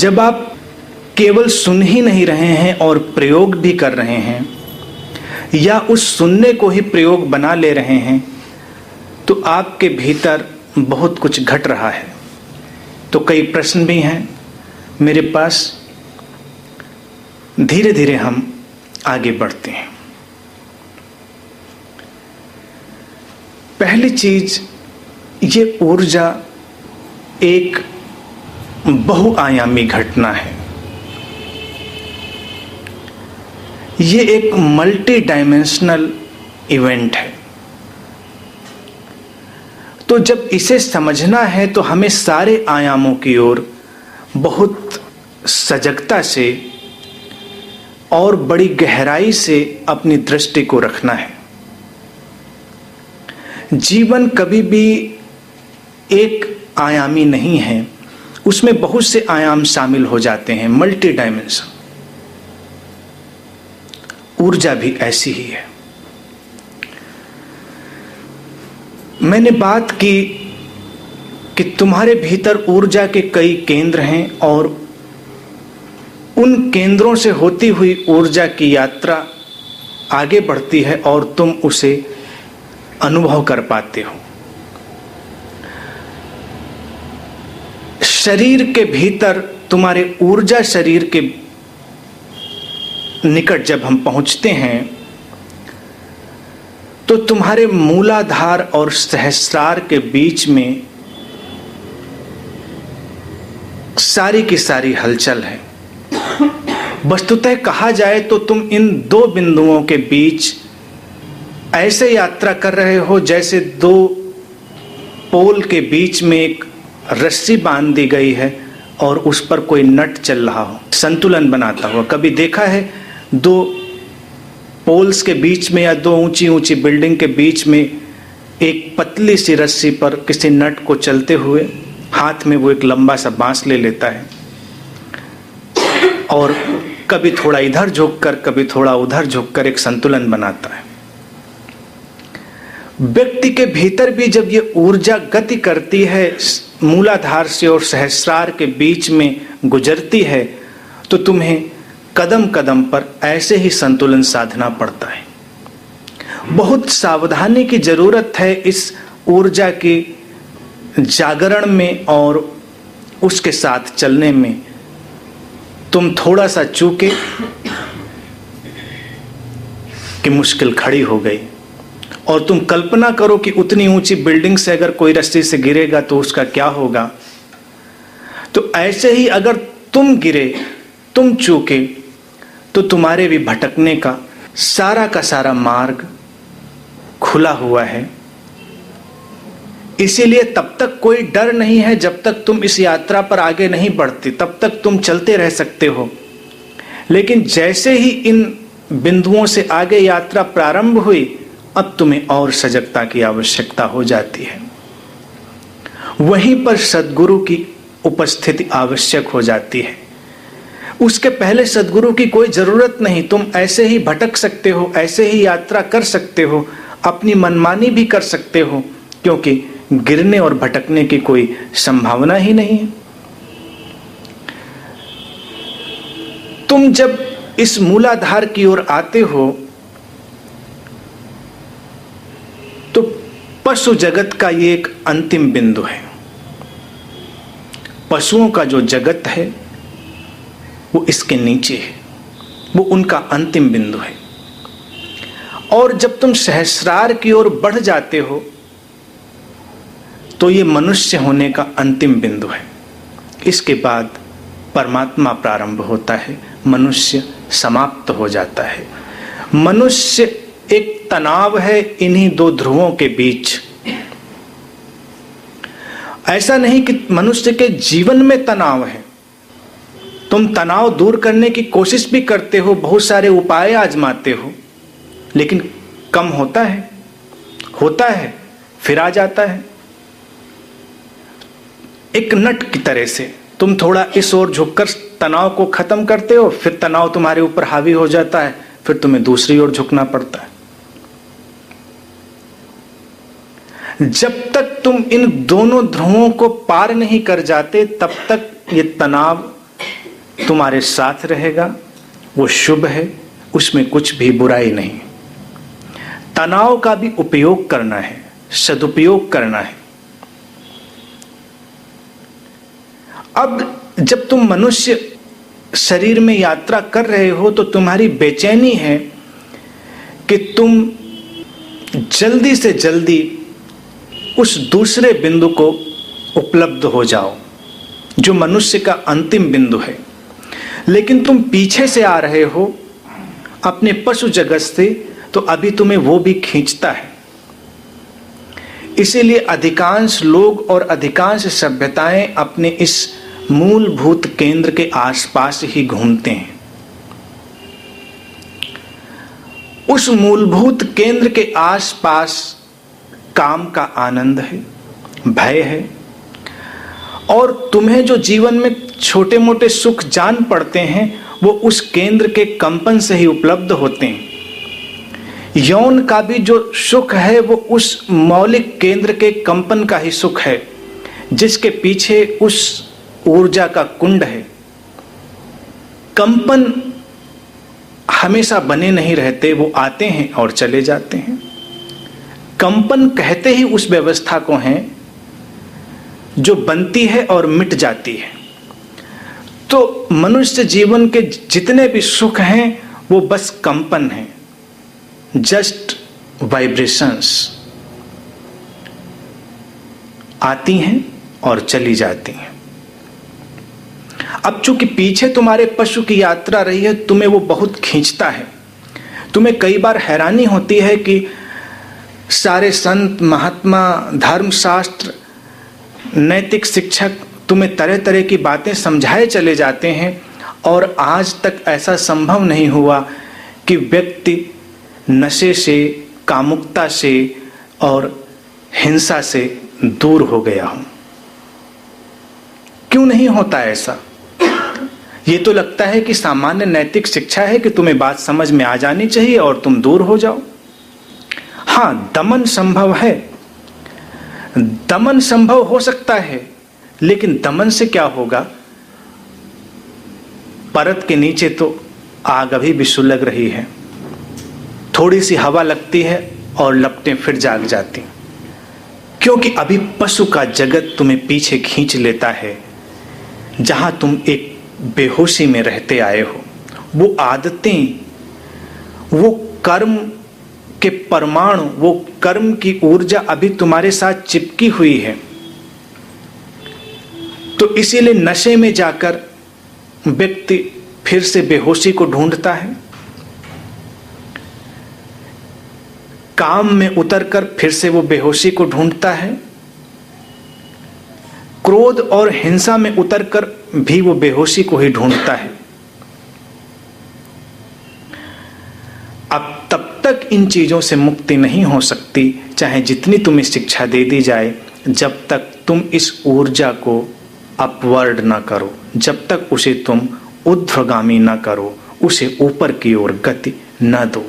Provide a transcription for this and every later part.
जब आप केवल सुन ही नहीं रहे हैं और प्रयोग भी कर रहे हैं, या उस सुनने को ही प्रयोग बना ले रहे हैं, तो आपके भीतर बहुत कुछ घट रहा है। तो कई प्रश्न भी हैं मेरे पास। धीरे धीरे हम आगे बढ़ते हैं। पहली चीज, ये ऊर्जा एक बहुआयामी घटना है। ये एक मल्टी डायमेंशनल इवेंट है। तो जब इसे समझना है तो हमें सारे आयामों की ओर बहुत सजगता से और बड़ी गहराई से अपनी दृष्टि को रखना है। जीवन कभी भी एक आयामी नहीं है, उसमें बहुत से आयाम शामिल हो जाते हैं, मल्टी डायमेंशन। ऊर्जा भी ऐसी ही है। मैंने बात की कि तुम्हारे भीतर ऊर्जा के कई केंद्र हैं और उन केंद्रों से होती हुई ऊर्जा की यात्रा आगे बढ़ती है और तुम उसे अनुभव कर पाते हो। शरीर के भीतर तुम्हारे ऊर्जा शरीर के निकट जब हम पहुंचते हैं तो तुम्हारे मूलाधार और सहस्रार के बीच में सारी की सारी हलचल है। वस्तुतः कहा जाए तो तुम इन दो बिंदुओं के बीच ऐसे यात्रा कर रहे हो जैसे दो पोल के बीच में एक रस्सी बांध दी गई है और उस पर कोई नट चल रहा हो, संतुलन बनाता हुआ। कभी देखा है दो पोल्स के बीच में या दो ऊंची ऊंची बिल्डिंग के बीच में एक पतली सी रस्सी पर किसी नट को चलते हुए, हाथ में वो एक लंबा सा बांस ले लेता है और कभी थोड़ा इधर झुककर कभी थोड़ा उधर झुककर एक संतुलन बनाता है। व्यक्ति के भीतर भी जब ये ऊर्जा गति करती है, मूलाधार से और सहस्रार के बीच में गुजरती है, तो तुम्हें कदम कदम पर ऐसे ही संतुलन साधना पड़ता है। बहुत सावधानी की जरूरत है इस ऊर्जा के जागरण में और उसके साथ चलने में। तुम थोड़ा सा चूके कि मुश्किल खड़ी हो गई, और तुम कल्पना करो कि उतनी ऊंची बिल्डिंग से अगर कोई रस्सी से गिरेगा तो उसका क्या होगा। तो ऐसे ही अगर तुम गिरे, तुम चूके, तो तुम्हारे भी भटकने का सारा मार्ग खुला हुआ है। इसीलिए तब तक कोई डर नहीं है जब तक तुम इस यात्रा पर आगे नहीं बढ़ते, तब तक तुम चलते रह सकते हो। लेकिन जैसे ही इन बिंदुओं से आगे यात्रा प्रारंभ हुई, अब तुम्हें और सजगता की आवश्यकता हो जाती है। वहीं पर सद्गुरु की उपस्थिति आवश्यक हो जाती है। उसके पहले सद्गुरु की कोई जरूरत नहीं। तुम ऐसे ही भटक सकते हो, ऐसे ही यात्रा कर सकते हो, अपनी मनमानी भी कर सकते हो, क्योंकि गिरने और भटकने की कोई संभावना ही नहीं है। तुम जब इस मूलाधार की ओर आते हो तो पशु जगत का ये एक अंतिम बिंदु है। पशुओं का जो जगत है वो इसके नीचे है, वो उनका अंतिम बिंदु है। और जब तुम सहस्रार की ओर बढ़ जाते हो तो ये मनुष्य होने का अंतिम बिंदु है। इसके बाद परमात्मा प्रारंभ होता है, मनुष्य समाप्त हो जाता है। मनुष्य एक तनाव है इन्हीं दो ध्रुवों के बीच। ऐसा नहीं कि मनुष्य के जीवन में तनाव है। तुम तनाव दूर करने की कोशिश भी करते हो, बहुत सारे उपाय आजमाते हो, लेकिन कम होता है फिर आ जाता है। एक नट की तरह से तुम थोड़ा इस ओर झुककर तनाव को खत्म करते हो, फिर तनाव तुम्हारे ऊपर हावी हो जाता है, फिर तुम्हें दूसरी ओर झुकना पड़ता है। जब तक तुम इन दोनों ध्रुवों को पार नहीं कर जाते, तब तक ये तनाव तुम्हारे साथ रहेगा, वो शुभ है, उसमें कुछ भी बुराई नहीं। तनाव का भी उपयोग करना है, सदुपयोग करना है। अब जब तुम मनुष्य शरीर में यात्रा कर रहे हो तो तुम्हारी बेचैनी है कि तुम जल्दी से जल्दी उस दूसरे बिंदु को उपलब्ध हो जाओ जो मनुष्य का अंतिम बिंदु है। लेकिन तुम पीछे से आ रहे हो अपने पशु जगत से, तो अभी तुम्हें वो भी खींचता है। इसीलिए अधिकांश लोग और अधिकांश सभ्यताएं अपने इस मूलभूत केंद्र के आसपास ही घूमते हैं। उस मूलभूत केंद्र के आसपास काम का आनंद है, भय है, और तुम्हें जो जीवन में छोटे मोटे सुख जान पड़ते हैं वो उस केंद्र के कंपन से ही उपलब्ध होते हैं। यौन का भी जो सुख है वो उस मौलिक केंद्र के कंपन का ही सुख है, जिसके पीछे उस ऊर्जा का कुंड है। कंपन हमेशा बने नहीं रहते, वो आते हैं और चले जाते हैं। कंपन कहते ही उस व्यवस्था को हैं जो बनती है और मिट जाती है। तो मनुष्य जीवन के जितने भी सुख हैं वो बस कंपन हैं, जस्ट वाइब्रेशंस, आती हैं और चली जाती हैं। अब चूंकि पीछे तुम्हारे पशु की यात्रा रही है, तुम्हें वो बहुत खींचता है। तुम्हें कई बार हैरानी होती है कि सारे संत, महात्मा, धर्मशास्त्र, नैतिक शिक्षक तुम्हें तरह तरह की बातें समझाए चले जाते हैं, और आज तक ऐसा संभव नहीं हुआ कि व्यक्ति नशे से, कामुकता से और हिंसा से दूर हो गया हो। क्यों नहीं होता ऐसा? ये तो लगता है कि सामान्य नैतिक शिक्षा है कि तुम्हें बात समझ में आ जानी चाहिए और तुम दूर हो जाओ। हाँ, दमन संभव है, दमन संभव हो सकता है, लेकिन दमन से क्या होगा? परत के नीचे तो आग अभी भी सुलग रही है, थोड़ी सी हवा लगती है और लपटें फिर जाग जाती, क्योंकि अभी पशु का जगत तुम्हें पीछे खींच लेता है। जहां तुम एक बेहोशी में रहते आए हो, वो आदतें, वो कर्म के परमाणु, वो कर्म की ऊर्जा अभी तुम्हारे साथ चिपकी हुई है। तो इसीलिए नशे में जाकर व्यक्ति फिर से बेहोशी को ढूंढता है, काम में उतरकर फिर से वो बेहोशी को ढूंढता है, क्रोध और हिंसा में उतरकर भी वो बेहोशी को ही ढूंढता है। अब तब तक इन चीजों से मुक्ति नहीं हो सकती, चाहे जितनी तुम्हें शिक्षा दे दी जाए, जब तक तुम इस ऊर्जा को अपवर्ड ना करो, जब तक उसे तुम ऊर्ध्वगामी ना करो, उसे ऊपर की ओर गति न दो।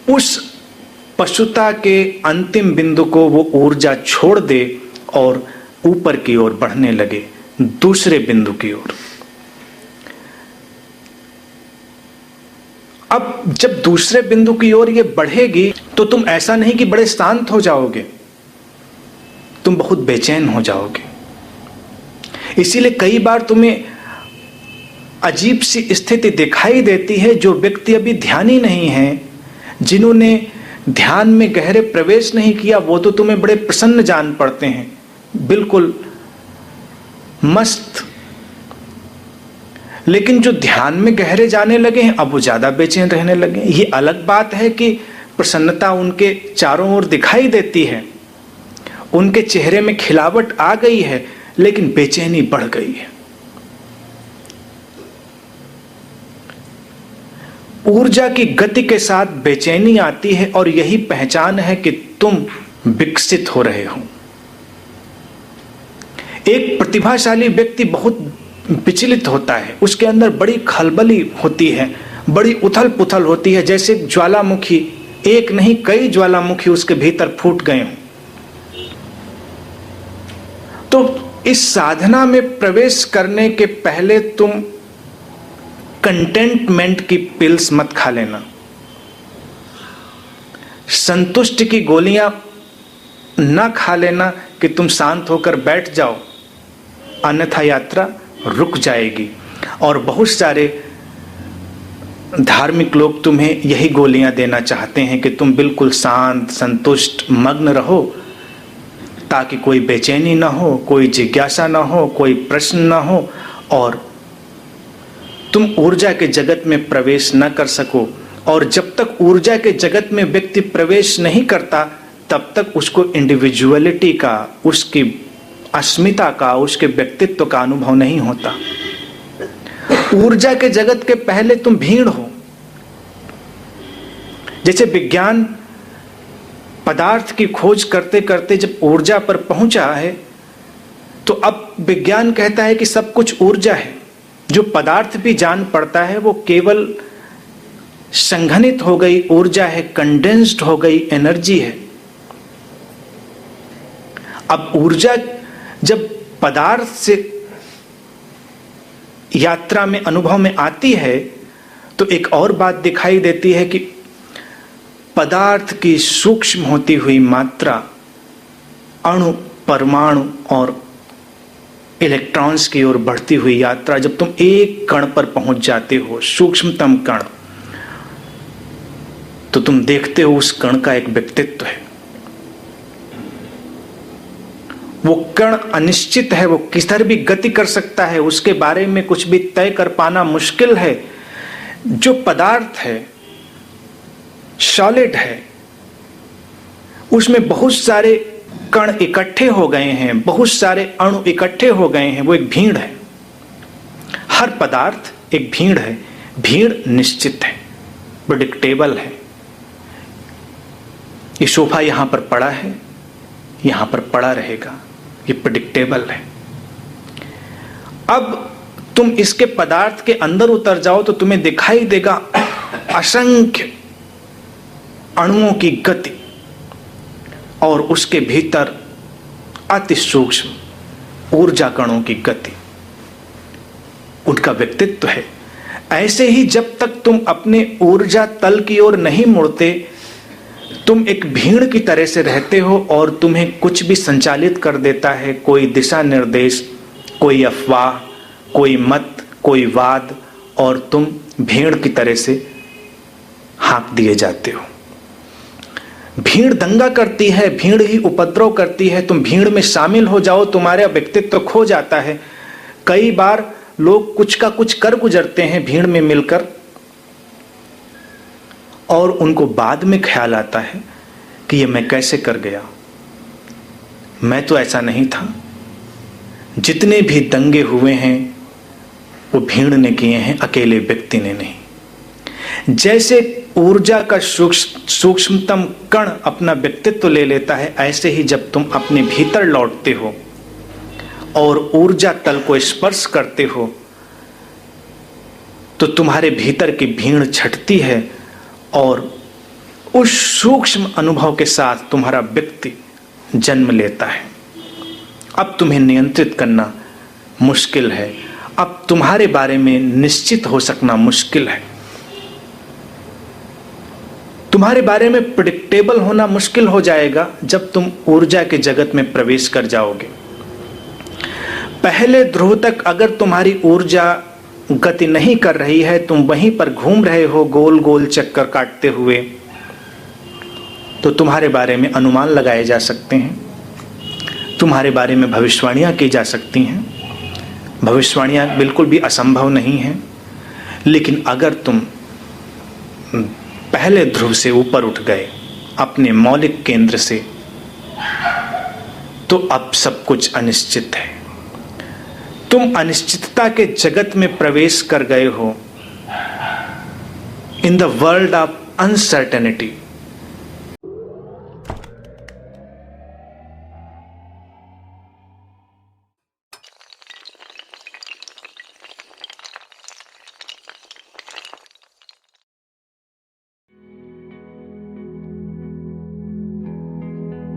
उस पशुता के अंतिम बिंदु को वो ऊर्जा छोड़ दे और ऊपर की ओर बढ़ने लगे, दूसरे बिंदु की ओर। अब जब दूसरे बिंदु की ओर ये बढ़ेगी तो तुम ऐसा नहीं कि बड़े शांत हो जाओगे, तुम बहुत बेचैन हो जाओगे। इसीलिए कई बार तुम्हें अजीब सी स्थिति दिखाई देती है। जो व्यक्ति अभी ध्यानी नहीं है, जिन्होंने ध्यान में गहरे प्रवेश नहीं किया, वो तो तुम्हें बड़े प्रसन्न जान पड़ते हैं, बिल्कुल मस्त। लेकिन जो ध्यान में गहरे जाने लगे हैं, अब वो ज्यादा बेचैन रहने लगे। ये अलग बात है कि प्रसन्नता उनके चारों ओर दिखाई देती है, उनके चेहरे में खिलावट आ गई है, लेकिन बेचैनी बढ़ गई है। ऊर्जा की गति के साथ बेचैनी आती है, और यही पहचान है कि तुम विकसित हो रहे हो। एक प्रतिभाशाली व्यक्ति बहुत विचलित होता है, उसके अंदर बड़ी खलबली होती है, बड़ी उथल पुथल होती है, जैसे ज्वालामुखी, एक नहीं कई ज्वालामुखी उसके भीतर फूट गए हों। तो इस साधना में प्रवेश करने के पहले तुम कंटेंटमेंट की पिल्स मत खा लेना, संतुष्ट की गोलियां ना खा लेना कि तुम शांत होकर बैठ जाओ, अन्यथा यात्रा रुक जाएगी। और बहुत सारे धार्मिक लोग तुम्हें यही गोलियां देना चाहते हैं कि तुम बिल्कुल शांत, संतुष्ट, मग्न रहो, ताकि कोई बेचैनी ना हो, कोई जिज्ञासा ना हो, कोई प्रश्न ना हो, और तुम ऊर्जा के जगत में प्रवेश न कर सको। और जब तक ऊर्जा के जगत में व्यक्ति प्रवेश नहीं करता, तब तक उसको इंडिविजुअलिटी का, उसकी अस्मिता का, उसके व्यक्तित्व का अनुभव नहीं होता। ऊर्जा के जगत के पहले तुम भीड़ हो। जैसे विज्ञान पदार्थ की खोज करते करते जब ऊर्जा पर पहुंचा है, तो अब विज्ञान कहता है कि सब कुछ ऊर्जा है। जो पदार्थ भी जान पड़ता है वो केवल संघनित हो गई ऊर्जा है, कंडेंस्ड हो गई एनर्जी है। अब ऊर्जा जब पदार्थ से यात्रा में, अनुभव में आती है, तो एक और बात दिखाई देती है कि पदार्थ की सूक्ष्म होती हुई मात्रा, अणु, परमाणु और इलेक्ट्रॉन्स की ओर बढ़ती हुई यात्रा, जब तुम एक कण पर पहुंच जाते हो, सूक्ष्मतम कण, तो तुम देखते हो उस कण का एक व्यक्तित्व है। वो कण अनिश्चित है, वो किधर भी गति कर सकता है, उसके बारे में कुछ भी तय कर पाना मुश्किल है। जो पदार्थ है, सॉलिड है, उसमें बहुत सारे कण इकट्ठे हो गए हैं, बहुत सारे अणु इकट्ठे हो गए हैं, वो एक भीड़ है। हर पदार्थ एक भीड़ है। भीड़ निश्चित है, प्रेडिक्टेबल है। ये सोफा यहां पर पड़ा है, यहां पर पड़ा रहेगा, ये प्रेडिक्टेबल है। अब तुम इसके पदार्थ के अंदर उतर जाओ तो तुम्हें दिखाई देगा असंख्य अणुओं की गति, और उसके भीतर अति सूक्ष्म ऊर्जा कणों की गति, उनका व्यक्तित्व है। ऐसे ही जब तक तुम अपने ऊर्जा तल की ओर नहीं मुड़ते, तुम एक भीड़ की तरह से रहते हो और तुम्हें कुछ भी संचालित कर देता है, कोई दिशा निर्देश, कोई अफवाह, कोई मत, कोई वाद, और तुम भीड़ की तरह से हाँक दिए जाते हो। भीड़ दंगा करती है, भीड़ ही उपद्रव करती है। तुम भीड़ में शामिल हो जाओ, तुम्हारा व्यक्तित्व खो जाता है। कई बार लोग कुछ का कुछ कर गुजरते हैं भीड़ में मिलकर, और उनको बाद में ख्याल आता है कि ये मैं कैसे कर गया, मैं तो ऐसा नहीं था। जितने भी दंगे हुए हैं वो भीड़ ने किए हैं, अकेले व्यक्ति ने नहीं। जैसे ऊर्जा का सूक्ष्मतम कण अपना व्यक्तित्व ले लेता है, ऐसे ही जब तुम अपने भीतर लौटते हो और ऊर्जा तल को स्पर्श करते हो, तो तुम्हारे भीतर की भीड़ छटती है, और उस सूक्ष्म अनुभव के साथ तुम्हारा व्यक्ति जन्म लेता है। अब तुम्हें नियंत्रित करना मुश्किल है, अब तुम्हारे बारे में निश्चित हो सकना मुश्किल है, तुम्हारे बारे में प्रेडिक्टेबल होना मुश्किल हो जाएगा जब तुम ऊर्जा के जगत में प्रवेश कर जाओगे। पहले ध्रुव तक अगर तुम्हारी ऊर्जा गति नहीं कर रही है, तुम वहीं पर घूम रहे हो गोल गोल चक्कर काटते हुए, तो तुम्हारे बारे में अनुमान लगाए जा सकते हैं, तुम्हारे बारे में भविष्यवाणियां की जा सकती हैं। भविष्यवाणियां बिल्कुल भी असंभव नहीं हैं, लेकिन अगर तुम पहले ध्रुव से ऊपर उठ गए अपने मौलिक केंद्र से, तो अब सब कुछ अनिश्चित है। तुम अनिश्चितता के जगत में प्रवेश कर गए हो, in the world of uncertainty.